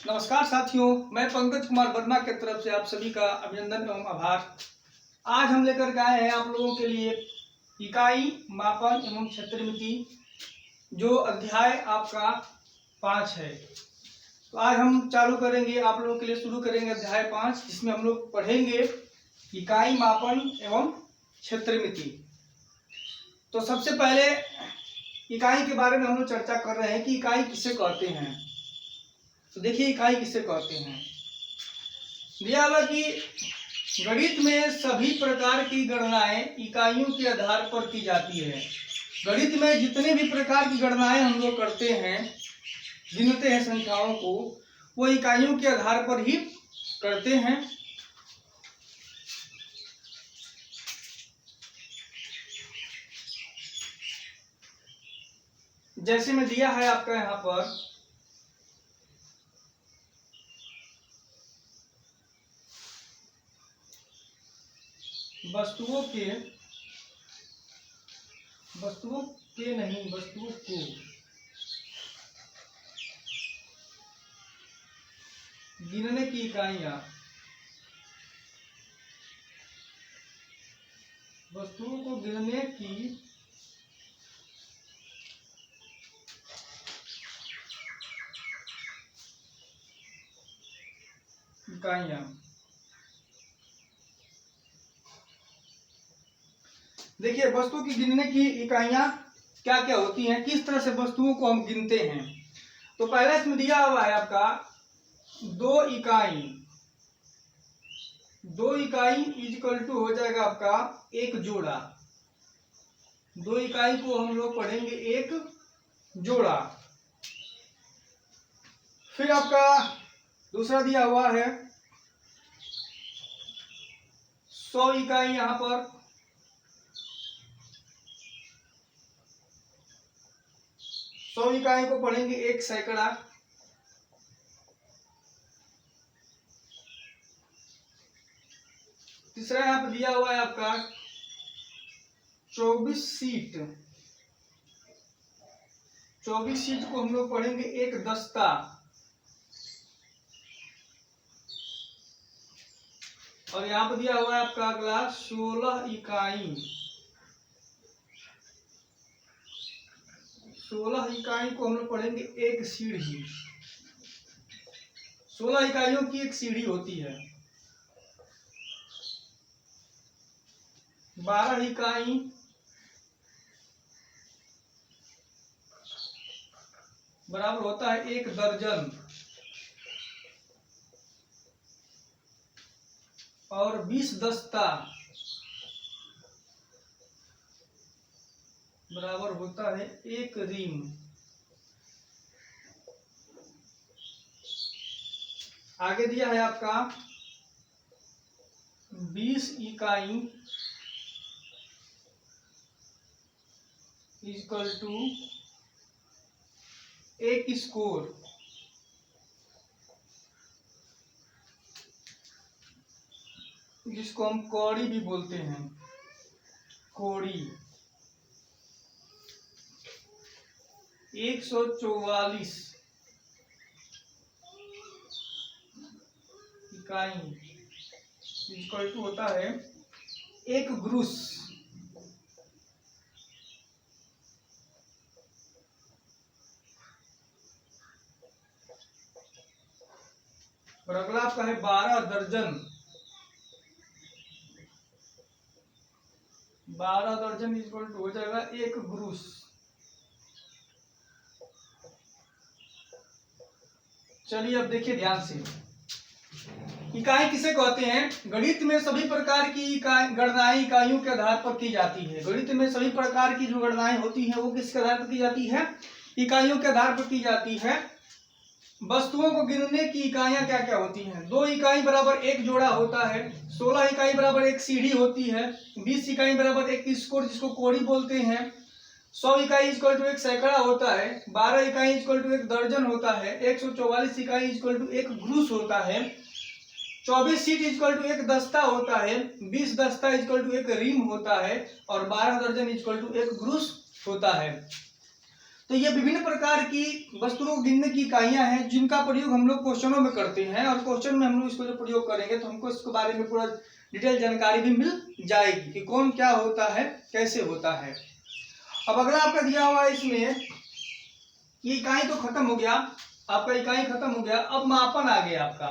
नमस्कार साथियों, मैं पंकज कुमार वर्मा की तरफ से आप सभी का अभिनंदन एवं आभार। आज हम लेकर के आए हैं आप लोगों के लिए इकाई, मापन एवं क्षेत्रमिति, जो अध्याय आपका 5 है। तो आज हम चालू करेंगे, आप लोगों के लिए शुरू करेंगे अध्याय 5, जिसमें हम लोग पढ़ेंगे इकाई, मापन एवं क्षेत्रमिति। तो सबसे पहले इकाई के बारे में हम लोग चर्चा कर रहे हैं कि इकाई किसे कहते हैं। तो देखिए, इकाई किसे कहते हैं। दिया हुआ कि गणित में सभी प्रकार की गणनाएं इकाइयों के आधार पर की जाती है। गणित में जितने भी प्रकार की गणनाएं हम लोग करते हैं, गिनते हैं संख्याओं को, वो इकाइयों के आधार पर ही करते हैं। जैसे में दिया है आपका यहाँ पर वस्तुओं को गिनने की इकाइयां, वस्तुओं को गिनने की इकाइयां। देखिए, वस्तु की गिनने की इकाइयां क्या क्या होती हैं, किस तरह से वस्तुओं को हम गिनते हैं। तो पहले इसमें दिया हुआ है आपका दो इकाई इक्वल टू हो जाएगा आपका एक जोड़ा। दो इकाई को हम लोग पढ़ेंगे एक जोड़ा। फिर आपका दूसरा दिया हुआ है 100 इकाई। यहां पर 100 इकाई को पढ़ेंगे एक सैकड़ा। तीसरा यहाँ पर दिया हुआ है आपका 24 सीट। 24 सीट को हम लोग पढ़ेंगे एक दस्ता। और यहाँ पर दिया हुआ है आपका अगला 16 इकाई। 16 इकाई को हम लोग पढ़ेंगे एक सीढ़ी। 16 इकाइयों की एक सीढ़ी होती है। 12 इकाई बराबर होता है एक दर्जन। और 20 दस्ता बराबर होता है एक रीम। आगे दिया है आपका 20 इकाई इक्वल टू एक स्कोर। जिसको हम कौड़ी भी बोलते हैं, कौड़ी। 144 इकाई इक्वल टू होता है एक ग्रुस। और अगला आपका है 12 दर्जन। 12 दर्जन इक्वल टू हो जाएगा एक ग्रुस। चलिए अब देखिए ध्यान से, इकाई किसे कहते हैं। गणित में सभी प्रकार की गणनाएं इकाइयों के आधार पर की जाती है। गणित में सभी प्रकार की जो गणनाएं होती हैं वो किसके आधार पर की जाती है, इकाइयों के आधार पर की जाती है। वस्तुओं को गिनने की इकाइयां क्या क्या होती हैं। 2 इकाई बराबर एक जोड़ा होता है। 16 इकाई बराबर एक सीढ़ी होती है। 20 इकाई बराबर एक स्कोर, जिसको कौड़ी बोलते हैं। 100 इकाई इक्वल टू एक सैकड़ा होता है। 12 इकाई इक्वल टू एक दर्जन होता है। 144 इकाई इक्वल टू एक ग्रुस होता है। 24 सीट इक्वल टू एक दस्ता होता है। 20 दस्ता इक्वल टू एक रीम होता है। और 12 दर्जन इक्वल टू एक ग्रुस होता है। तो ये विभिन्न प्रकार की वस्तुओं को गिनने की इकाइयां हैं जिनका प्रयोग हम लोग क्वेश्चनों में करते हैं, और क्वेश्चन में हम लोग इसको जो प्रयोग करेंगे तो हमको इसके बारे में पूरा डिटेल जानकारी भी मिल जाएगी कि कौन क्या होता है, कैसे होता है। अब अगला आपका दिया हुआ है इसमें, ये इकाई तो खत्म हो गया, आपका इकाई खत्म हो गया। अब मापन आ गया आपका,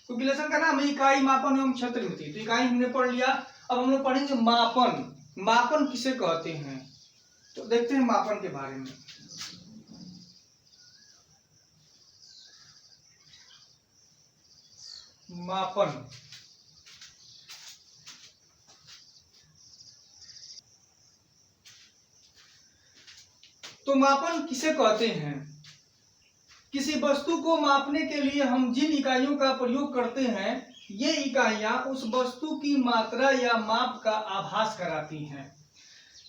क्योंकि लेसन का नाम है इकाई, मापन एवं क्षेत्रमिति। तो इकाई हमने पढ़ लिया, अब हम लोग पढ़ेंगे मापन। मापन किसे कहते हैं, तो देखते हैं मापन के बारे में। मापन, तो मापन किसे कहते हैं? किसी वस्तु को मापने के लिए हम जिन इकाइयों का प्रयोग करते हैं, ये इकाइयां उस वस्तु की मात्रा या माप का आभास कराती हैं।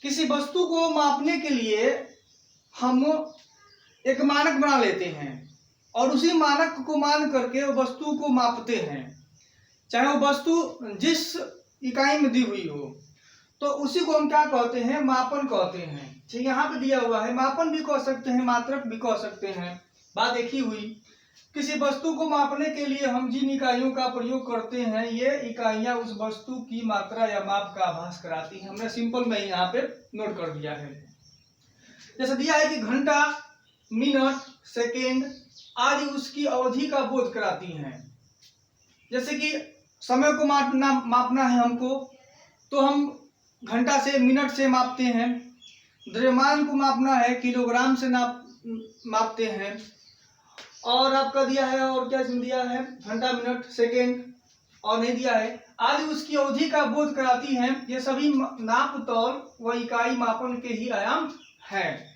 किसी वस्तु को मापने के लिए हम एक मानक बना लेते हैं और उसी मानक को मान करके वस्तु को मापते हैं, चाहे वो वस्तु जिस इकाई में दी हुई हो, तो उसी को हम क्या कहते हैं? मापन कहते हैं। ठीक, यहाँ पे दिया हुआ है, मापन भी कह सकते हैं, मात्रक भी कह सकते हैं, बात एक ही हुई। किसी वस्तु को मापने के लिए हम जिन इकाइयों का प्रयोग करते हैं, ये इकाइयां उस वस्तु की मात्रा या माप का आभास कराती हैं। हमने सिंपल में यहाँ पे नोट कर दिया है। जैसे दिया है कि घंटा, मिनट, सेकेंड आदि उसकी अवधि का बोध कराती हैं। जैसे कि समय को मापना है हमको, तो हम घंटा से, मिनट से मापते हैं। द्रव्यमान को मापना है, किलोग्राम से मापते हैं। और आपका दिया है, और क्या इसमें दिया है? घंटा, मिनट, सेकेंड, और नहीं दिया है। आदि उसकी अवधि का बोध कराती हैं। ये सभी नाप, तौल व इकाई मापन के ही आयाम हैं।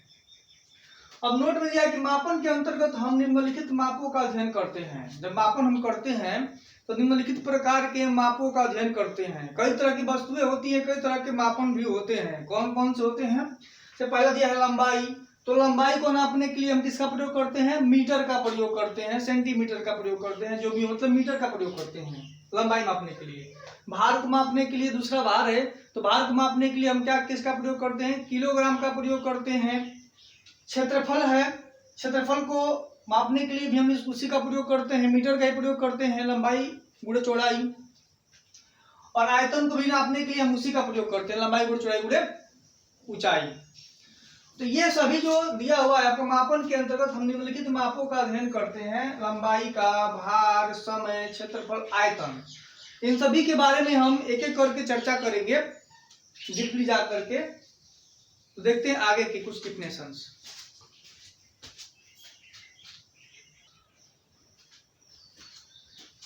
अब नोट में दिया है कि मापन के अंतर्गत हम निम्नलिखित मापों का अध्ययन करते हैं। जब मापन हम करते हैं तो निम्नलिखित प्रकार के मापों का अध्ययन करते हैं। कई तरह की वस्तुएं होती हैं, कई तरह के मापन भी होते हैं। कौन कौन से होते हैं? से पहला दिया है लंबाई। तो लंबाई को नापने के लिए हम किसका प्रयोग करते हैं? मीटर का प्रयोग करते हैं, सेंटीमीटर का प्रयोग करते हैं, जो भी मतलब मीटर का प्रयोग करते हैं लंबाई मापने के लिए। भार को मापने के लिए दूसरा भार है, तो भार को मापने के लिए हम क्या किसका प्रयोग करते हैं? किलोग्राम का प्रयोग करते हैं। क्षेत्रफल है, क्षेत्रफल को मापने के लिए भी हम उसी का प्रयोग करते हैं, मीटर का ही प्रयोग करते हैं, लंबाई गुणे चौड़ाई। और आयतन को भी नापने के लिए हम उसी का प्रयोग करते हैं, लंबाई गुणे चौड़ाई गुणे ऊंचाई। तो ये सभी जो दिया हुआ है आपको, मापन के अंतर्गत हम निम्नलिखित मापों का अध्ययन करते हैं। लंबाई का, भार, समय, क्षेत्रफल, आयतन, इन सभी के बारे में हम एक एक करके चर्चा करेंगे डीपली जा करके। तो देखते हैं आगे के कुछ डिफिनेशंस।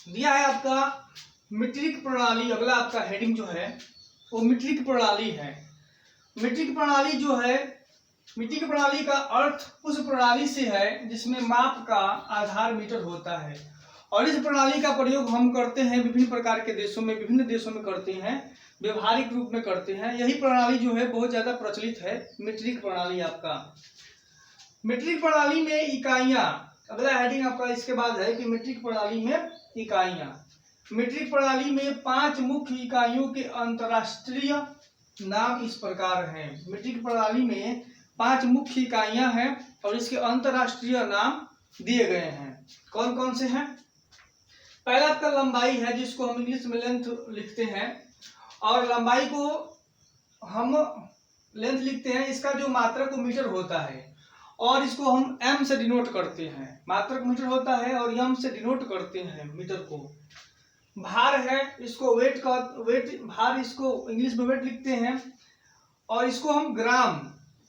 दिया है आपका मीट्रिक प्रणाली। अगला आपका हेडिंग जो है वो मीट्रिक प्रणाली है। मीट्रिक प्रणाली जो है, मीट्रिक प्रणाली का अर्थ उस प्रणाली से है जिसमें माप का आधार मीटर होता है, और इस प्रणाली का प्रयोग हम करते हैं विभिन्न प्रकार के देशों में, विभिन्न देशों में करते हैं, व्यवहारिक रूप में करते हैं। यही प्रणाली जो है बहुत ज्यादा प्रचलित है, मीट्रिक प्रणाली आपका। मीट्रिक प्रणाली में इकाइयां, अगला हेडिंग आपका इसके बाद है कि मीट्रिक प्रणाली में इकाइयां। मीट्रिक प्रणाली में 5 मुख्य इकाइयों के अंतरराष्ट्रीय नाम इस प्रकार हैं। मीट्रिक प्रणाली में 5 मुख्य इकाइयां हैं और इसके अंतरराष्ट्रीय नाम दिए गए हैं। कौन कौन से हैं? पहला आपका लंबाई है, जिसको हम इंग्लिश में लेंथ लिखते हैं, और लंबाई को हम लेंथ लिखते हैं। इसका जो मात्रक मीटर होता है, और इसको हम एम से डिनोट करते हैं। मात्रक मीटर होता है और एम से डिनोट करते हैं मीटर को। भार है, इसको वेट भार, इसको इंग्लिश में वेट लिखते हैं, और इसको हम ग्राम,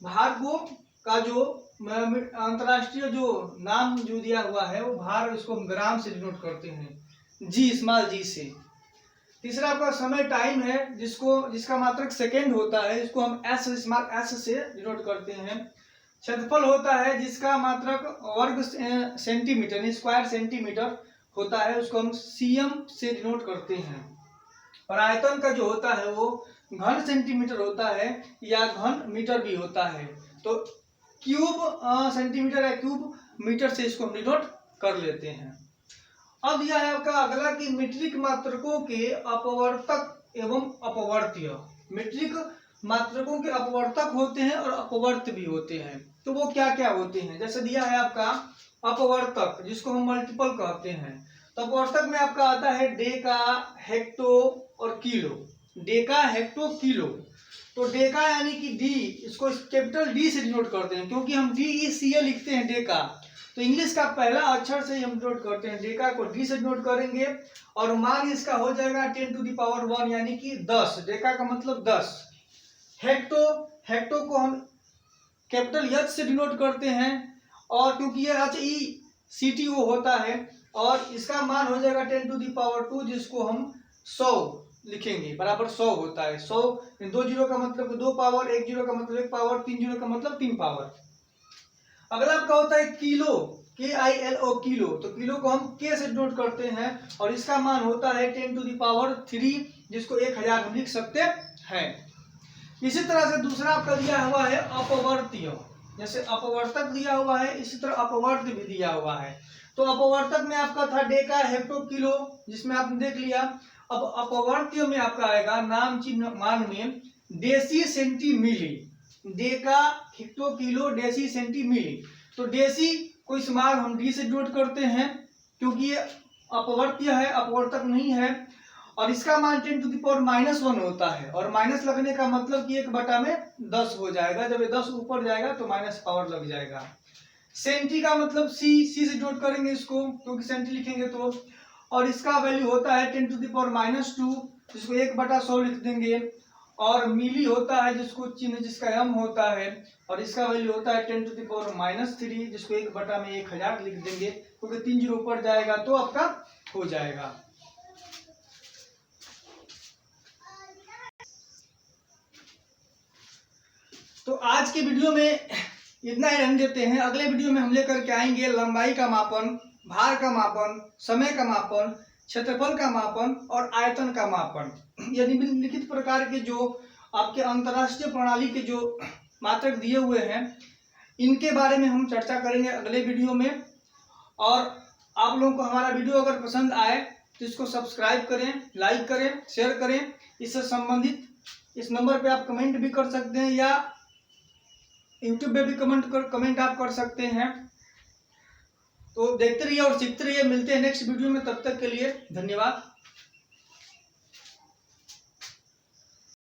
भार को का जो अंतरराष्ट्रीय जो नाम जो दिया हुआ है वो भार, इसको हम ग्राम से डिनोट करते हैं, जी, स्मॉल जी से। तीसरा आपका समय, टाइम है, जिसका मात्रक सेकेंड होता है, इसको हम एस, स्मॉल एस से डिनोट करते हैं। क्षेत्रफल होता है, जिसका मात्रक वर्ग सेंटीमीटर, स्क्वायर सेंटीमीटर होता है, उसको हम सीएम से डिनोट करते हैं। और आयतन का जो होता है वो घन सेंटीमीटर होता है या घन मीटर भी होता है। तो क्यूब सेंटीमीटर या क्यूब मीटर से इसको हम डिनोट कर लेते हैं। अब यह है आपका अगला कि मीट्रिक मात्रकों के अपवर्तक एवं अपवर्त्य। मीट्रिक मात्रकों के अपवर्तक होते हैं और अपवर्त्य भी होते हैं। तो वो क्या क्या होते हैं। जैसे दिया है आपका अपवर्तक, जिसको हम मल्टीपल कहते हैं। तो अपवर्तक में आपका आता है डेका, हेक्टो और किलो। Deka, hecto, kilo. तो डेका यानी कि डी, इसको कैपिटल डी से डिनोट करते हैं, क्योंकि हम DECA लिखते हैं डेका, तो इंग्लिश का पहला अक्षर से हम डिनोट करते हैं। डेका को डी से डिनोट करेंगे और मान इसका हो जाएगा 10⁻1 यानी कि 10। डेका का मतलब 10। हेक्टो, हेक्टो को हम कैपिटल एच से डिनोट करते हैं, और क्योंकि ये HECTO होता है, और इसका मान हो जाएगा 10⁻2, जिसको हम 100 लिखेंगे, बराबर 100 होता है। 100 2 जीरो का मतलब 2 पावर, 1 जीरो का मतलब 1 पावर, 3 जीरो का मतलब 3 पावर। अगला आपका होता है किलो, KILO, किलो। तो किलो को हम K से डिनोट करते हैं, और इसका मान होता है 10⁻3, जिसको 1000 हम लिख सकते हैं। इसी तरह से दूसरा आपका दिया हुआ है अपवर्त्य। जैसे अपवर्तक दिया हुआ है, इसी तरह अपवर्त्य भी दिया हुआ है। तो अपवर्तक में आपका था डेका, हेक्टो, किलो, जिसमें आपने देख लिया। अब अपवर्त्य में आपका आएगा नाम चिन्ह मान में deci, centi, milli. Deca, hecto, kilo, deci, centi, milli. तो डेसी को इस मान हम डी से डिनोट करते हैं, क्योंकि ये अपवर्त्य है, अपवर्तक नहीं है, और इसका मान 10⁻−1 होता है, और माइनस लगने का मतलब कि 1/10 हो जाएगा। जब ये 10 ऊपर जाएगा तो माइनस पावर लग जाएगा। सेंटी का मतलब सी से डिनोट करेंगे इसको, क्योंकि सेंटी लिखेंगे तो, और इसका वैल्यू होता है 10⁻², जिसको 1/100 लिख देंगे। और मिली होता है जिसको चिन्ह जिसका m होता है, और इसका वैल्यू होता है 10⁻3, जिसको 1/1000 लिख देंगे, क्योंकि 3 जीरो ऊपर जाएगा तो आपका हो जाएगा। तो आज के वीडियो में इतना ही रहने देते हैं। अगले वीडियो में हम लेकर के आएंगे लंबाई का मापन, भार का मापन, समय का मापन, क्षेत्रफल का मापन और आयतन का मापन। ये निम्नलिखित प्रकार के जो आपके अंतरराष्ट्रीय प्रणाली के जो मात्रक दिए हुए हैं, इनके बारे में हम चर्चा करेंगे अगले वीडियो में। और आप लोगों को हमारा वीडियो अगर पसंद आए तो इसको सब्सक्राइब करें, लाइक करें, शेयर करें। इससे संबंधित इस नंबर पे आप कमेंट भी कर सकते हैं, या यूट्यूब पे भी कमेंट आप कर सकते हैं। तो देखते रहिए और सीखते रहिए। मिलते हैं नेक्स्ट वीडियो में, तब तक के लिए धन्यवाद।